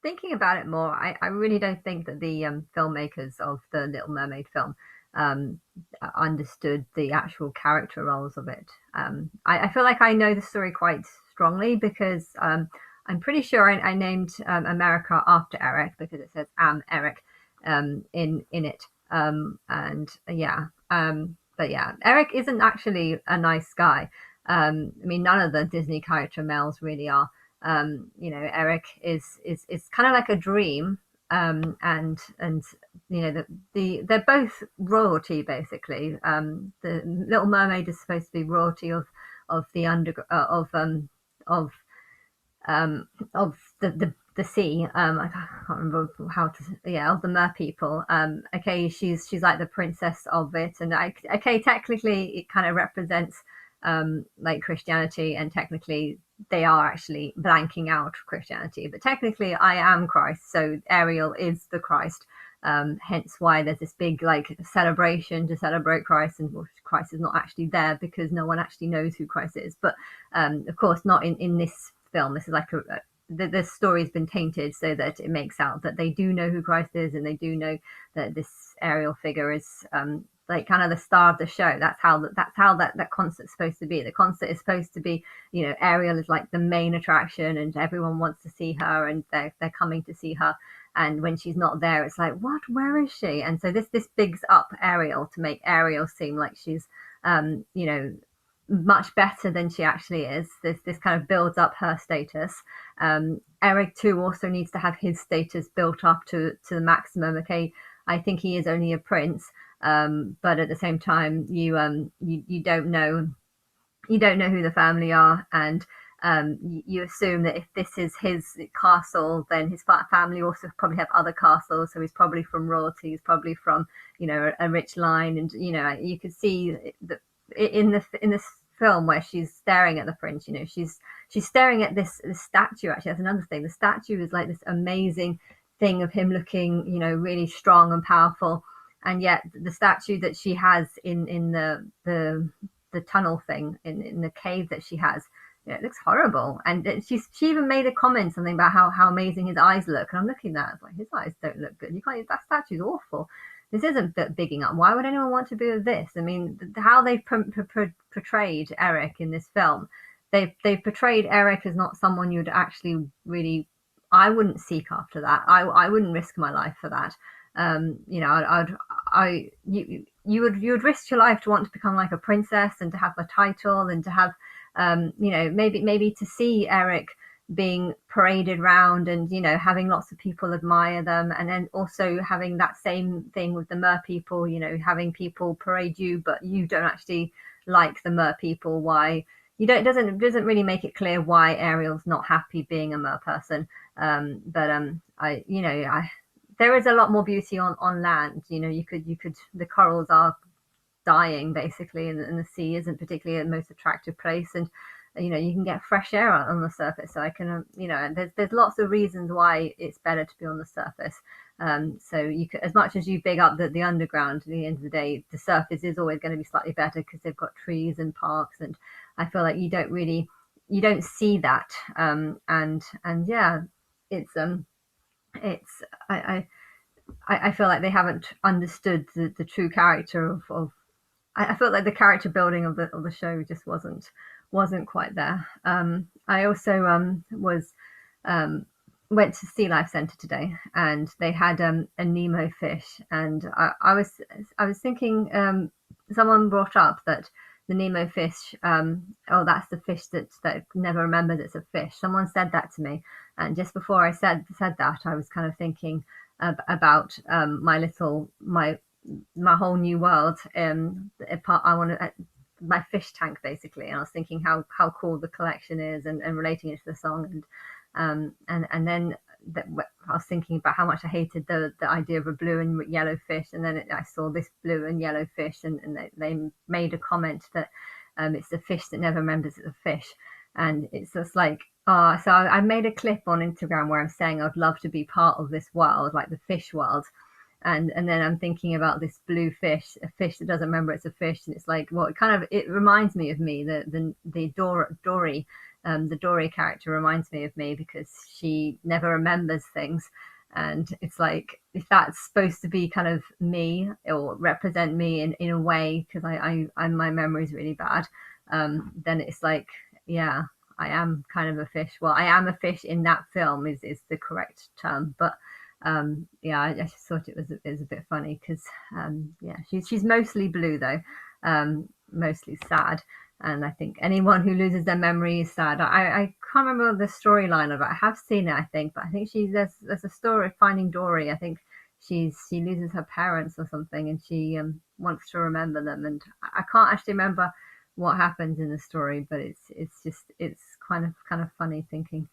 thinking about it more, I really don't think that the filmmakers of the Little Mermaid film um, understood the actual character roles of it. I feel like I know the story quite strongly because I'm pretty sure I named America after Eric because it says "Am Eric" in it. And yeah, but yeah, Eric isn't actually a nice guy. I mean, none of the Disney character males really are. Eric is kind of like a dream, and they're both royalty basically. The Little Mermaid is supposed to be royalty of the under of of the sea. I can't remember how to. Yeah, of the mer people. Okay, she's like the princess of it, and okay, technically it kind of represents like Christianity, and technically they are actually blanking out Christianity, but technically I am Christ, so Ariel is the Christ. Hence why there's this big like celebration to celebrate Christ, and well, Christ is not actually there because no one actually knows who Christ is. But of course, not in this film. This is like the story's been tainted so that it makes out that they do know who Christ is, and they do know that this Ariel figure is like kind of the star of the show. That's how that concert's supposed to be. The concert is supposed to be, Ariel is like the main attraction, and everyone wants to see her, and they're coming to see her. And when she's not there, it's like, what? Where is she? And so this bigs up Ariel to make Ariel seem like she's, um, you know, much better than she actually is. This kind of builds up her status. Eric too also needs to have his status built up to the maximum. Okay, I think he is only a prince, but at the same time, you don't know who the family are, and you assume that if this is his castle, then his family also probably have other castles. So he's probably from royalty. He's probably from a rich line, and you could see that in this film where she's staring at the prince. She's staring at this statue. Actually, that's another thing. The statue is like this amazing thing of him looking, really strong and powerful, and yet the statue that she has in the tunnel thing in the cave that she has, it looks horrible. And she even made a comment something about how amazing his eyes look, and I'm looking at that, like, his eyes don't look good. You can't. That statue's awful. This isn't bigging up. Why would anyone want to be with this? I mean, how they've portrayed Eric in this film, they've portrayed Eric as not someone you'd actually really. I wouldn't seek after that. I wouldn't risk my life for that. You would risk your life to want to become like a princess and to have a title and to have, maybe to see Eric being paraded around and having lots of people admire them, and then also having that same thing with the mer people, having people parade you but you don't actually like the mer people. Why you don't it doesn't really make it clear why Ariel's not happy being a mer person. But I there is a lot more beauty on land. You could the corals are dying basically, and the sea isn't particularly the most attractive place, and you can get fresh air on the surface. So I can there's lots of reasons why it's better to be on the surface. So you could, as much as you big up the underground, at the end of the day the surface is always going to be slightly better because they've got trees and parks, and I feel like you don't see that. And yeah, it's it's I feel like they haven't understood the true character of. I felt like the character building of the show just wasn't quite there. I also was went to Sea Life Centre today, and they had a Nemo fish, and I was thinking, someone brought up that the Nemo fish, oh, that's the fish that never remembers it's a fish. Someone said that to me, and just before I said that, I was kind of thinking about my whole new world. I want to my fish tank basically, and I was thinking how cool the collection is, and relating it to the song, and then I was thinking about how much I hated the idea of a blue and yellow fish, and then I saw this blue and yellow fish, and they made a comment that it's the fish that never remembers it's a fish, and it's just like. So I made a clip on Instagram where I'm saying I'd love to be part of this world, like the fish world, and then I'm thinking about this blue fish, a fish that doesn't remember it's a fish, and it's like, well, it reminds me of me, the Dory the Dory character reminds me of me because she never remembers things. And it's like, if that's supposed to be kind of me or represent me in a way, because my memory is really bad, then it's like, yeah, I am kind of a fish. Well, I am a fish in that film is the correct term, but yeah, I just thought it was a bit funny because yeah, she's mostly blue though, mostly sad, and I think anyone who loses their memory is sad. I can't remember the storyline of it. I have seen it, I think, but I think there's a story of Finding Dory. I think she loses her parents or something, and she wants to remember them, and I can't actually remember what happens in the story, but it's just it's kind of funny thinking.